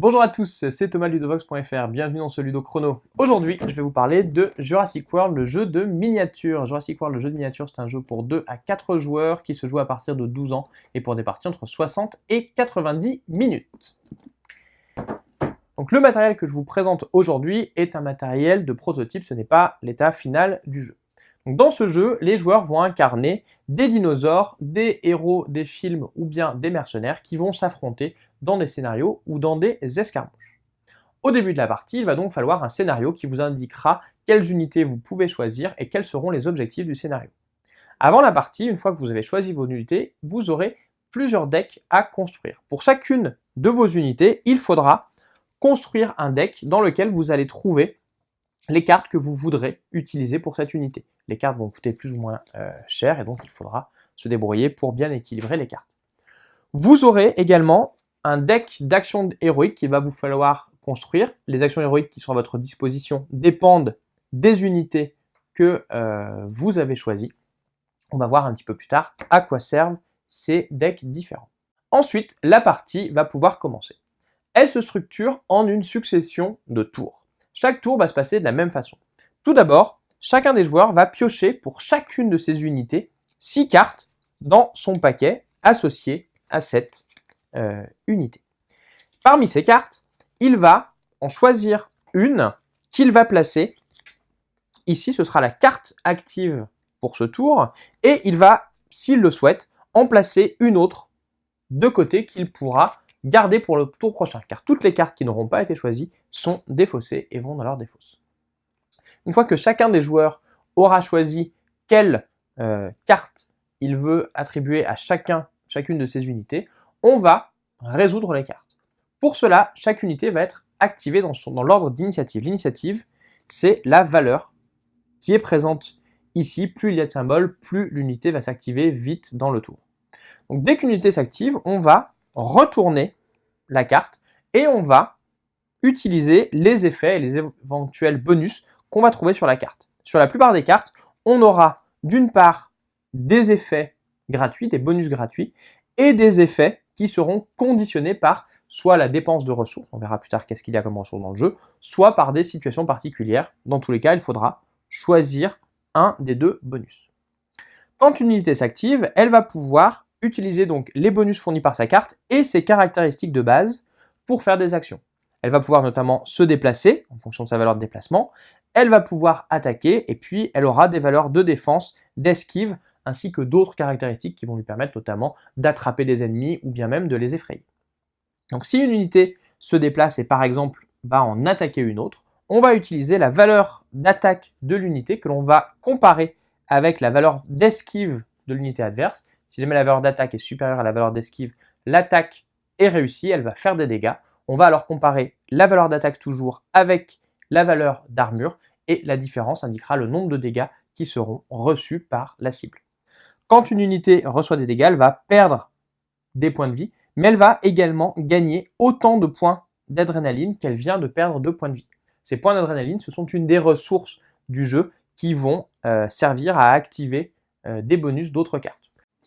Bonjour à tous, c'est Thomas Ludovox.fr, bienvenue dans ce Ludo Chrono. Aujourd'hui, je vais vous parler de Jurassic World, le jeu de miniature. Jurassic World, le jeu de miniature, c'est un jeu pour 2 à 4 joueurs qui se joue à partir de 12 ans et pour des parties entre 60 et 90 minutes. Donc le matériel que je vous présente aujourd'hui est un matériel de prototype, ce n'est pas l'état final du jeu. Donc dans ce jeu, les joueurs vont incarner des dinosaures, des héros des films ou bien des mercenaires qui vont s'affronter dans des scénarios ou dans des escarmouches. Au début de la partie, il va donc falloir un scénario qui vous indiquera quelles unités vous pouvez choisir et quels seront les objectifs du scénario. Avant la partie, une fois que vous avez choisi vos unités, vous aurez plusieurs decks à construire. Pour chacune de vos unités, il faudra construire un deck dans lequel vous allez trouver les cartes que vous voudrez utiliser pour cette unité. Les cartes vont coûter plus ou moins cher et donc il faudra se débrouiller pour bien équilibrer les cartes. Vous aurez également un deck d'actions héroïques qu'il va vous falloir construire. Les actions héroïques qui sont à votre disposition dépendent des unités que vous avez choisies. On va voir un petit peu plus tard à quoi servent ces decks différents. Ensuite, la partie va pouvoir commencer. Elle se structure en une succession de tours. Chaque tour va se passer de la même façon. Tout d'abord, chacun des joueurs va piocher pour chacune de ses unités 6 cartes dans son paquet associé à cette unité. Parmi ces cartes, il va en choisir une qu'il va placer. Ici, ce sera la carte active pour ce tour et il va, s'il le souhaite, en placer une autre de côté qu'il pourra garder pour le tour prochain, car toutes les cartes qui n'auront pas été choisies sont défaussées et vont dans leur défausse. Une fois que chacun des joueurs aura choisi quelle carte il veut attribuer à chacune de ses unités, on va résoudre les cartes. Pour cela, chaque unité va être activée dans l'ordre d'initiative. L'initiative, c'est la valeur qui est présente ici. Plus il y a de symboles, plus l'unité va s'activer vite dans le tour. Donc dès qu'une unité s'active, on va retourner la carte et on va utiliser les effets et les éventuels bonus qu'on va trouver sur la carte. Sur la plupart des cartes, on aura d'une part des effets gratuits, des bonus gratuits, et des effets qui seront conditionnés par soit la dépense de ressources, on verra plus tard qu'est-ce qu'il y a comme ressources dans le jeu, soit par des situations particulières. Dans tous les cas, il faudra choisir un des deux bonus. Quand une unité s'active, elle va pouvoir utiliser donc les bonus fournis par sa carte et ses caractéristiques de base pour faire des actions. Elle va pouvoir notamment se déplacer en fonction de sa valeur de déplacement, elle va pouvoir attaquer et puis elle aura des valeurs de défense, d'esquive ainsi que d'autres caractéristiques qui vont lui permettre notamment d'attraper des ennemis ou bien même de les effrayer. Donc si une unité se déplace et par exemple va en attaquer une autre, on va utiliser la valeur d'attaque de l'unité que l'on va comparer avec la valeur d'esquive de l'unité adverse. Si jamais la valeur d'attaque est supérieure à la valeur d'esquive, l'attaque est réussie, elle va faire des dégâts. On va alors comparer la valeur d'attaque toujours avec la valeur d'armure et la différence indiquera le nombre de dégâts qui seront reçus par la cible. Quand une unité reçoit des dégâts, elle va perdre des points de vie, mais elle va également gagner autant de points d'adrénaline qu'elle vient de perdre de points de vie. Ces points d'adrénaline, ce sont une des ressources du jeu qui vont servir à activer des bonus d'autres cartes.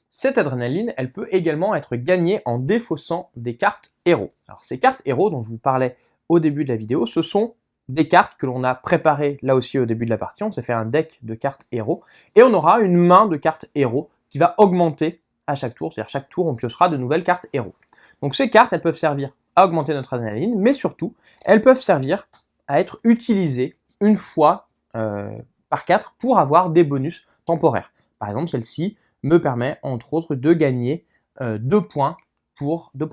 Cette adrénaline, elle peut également être gagnée en défaussant des cartes héros. Alors ces cartes héros dont je vous parlais au début de la vidéo, ce sont des cartes que l'on a préparées là aussi au début de la partie. On s'est fait un deck de cartes héros et on aura une main de cartes héros qui va augmenter à chaque tour. C'est-à-dire chaque tour, on piochera de nouvelles cartes héros. Donc ces cartes, elles peuvent servir à augmenter notre adrénaline, mais surtout, elles peuvent servir à être utilisées une fois par 4 pour avoir des bonus temporaires. Par exemple, celle-ci me permet entre autres de gagner 2 points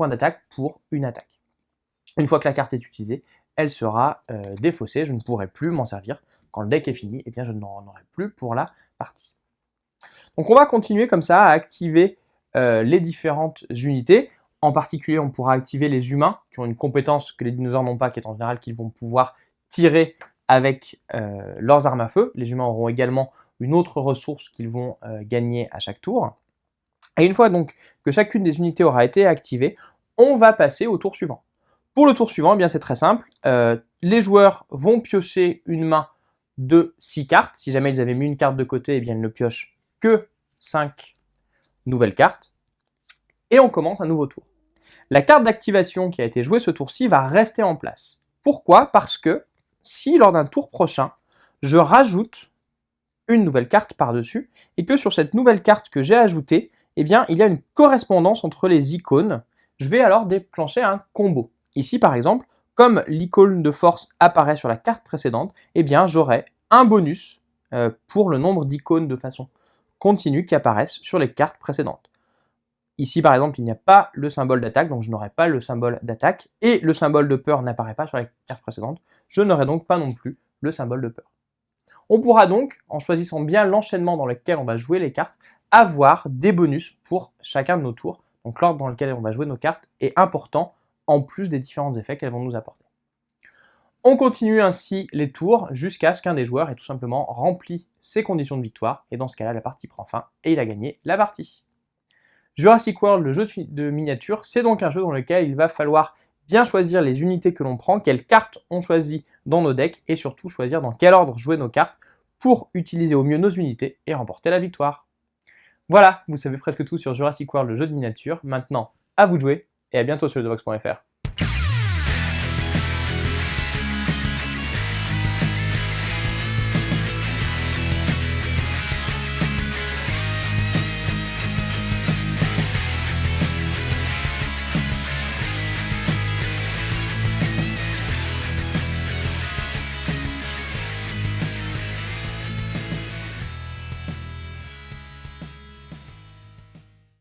d'attaque pour une attaque. Une fois que la carte est utilisée, elle sera défaussée, je ne pourrai plus m'en servir. Quand le deck est fini, eh bien je n'en aurai plus pour la partie. Donc on va continuer comme ça à activer les différentes unités. En particulier, on pourra activer les humains qui ont une compétence que les dinosaures n'ont pas, qui est en général qu'ils vont pouvoir tirer avec leurs armes à feu. Les humains auront également une autre ressource qu'ils vont gagner à chaque tour. Et une fois donc que chacune des unités aura été activée, on va passer au tour suivant. Pour le tour suivant, eh bien c'est très simple. Les joueurs vont piocher une main de 6 cartes. Si jamais ils avaient mis une carte de côté, eh bien ils ne piochent que 5 nouvelles cartes. Et on commence un nouveau tour. La carte d'activation qui a été jouée ce tour-ci va rester en place. Pourquoi? Parce que si lors d'un tour prochain, je rajoute une nouvelle carte par-dessus, et que sur cette nouvelle carte que j'ai ajoutée, eh bien, il y a une correspondance entre les icônes, je vais alors déclencher un combo. Ici, par exemple, comme l'icône de force apparaît sur la carte précédente, eh bien, j'aurai un bonus pour le nombre d'icônes de façon continue qui apparaissent sur les cartes précédentes. Ici, par exemple, il n'y a pas le symbole d'attaque, donc je n'aurai pas le symbole d'attaque, et le symbole de peur n'apparaît pas sur la carte précédente, je n'aurai donc pas non plus le symbole de peur. On pourra donc, en choisissant bien l'enchaînement dans lequel on va jouer les cartes, avoir des bonus pour chacun de nos tours. Donc l'ordre dans lequel on va jouer nos cartes est important, en plus des différents effets qu'elles vont nous apporter. On continue ainsi les tours jusqu'à ce qu'un des joueurs ait tout simplement rempli ses conditions de victoire, et dans ce cas-là, la partie prend fin et il a gagné la partie. Jurassic World, le jeu de miniature, c'est donc un jeu dans lequel il va falloir bien choisir les unités que l'on prend, quelles cartes on choisit dans nos decks, et surtout choisir dans quel ordre jouer nos cartes pour utiliser au mieux nos unités et remporter la victoire. Voilà, vous savez presque tout sur Jurassic World, le jeu de miniature. Maintenant, à vous de jouer, et à bientôt sur ledovox.fr.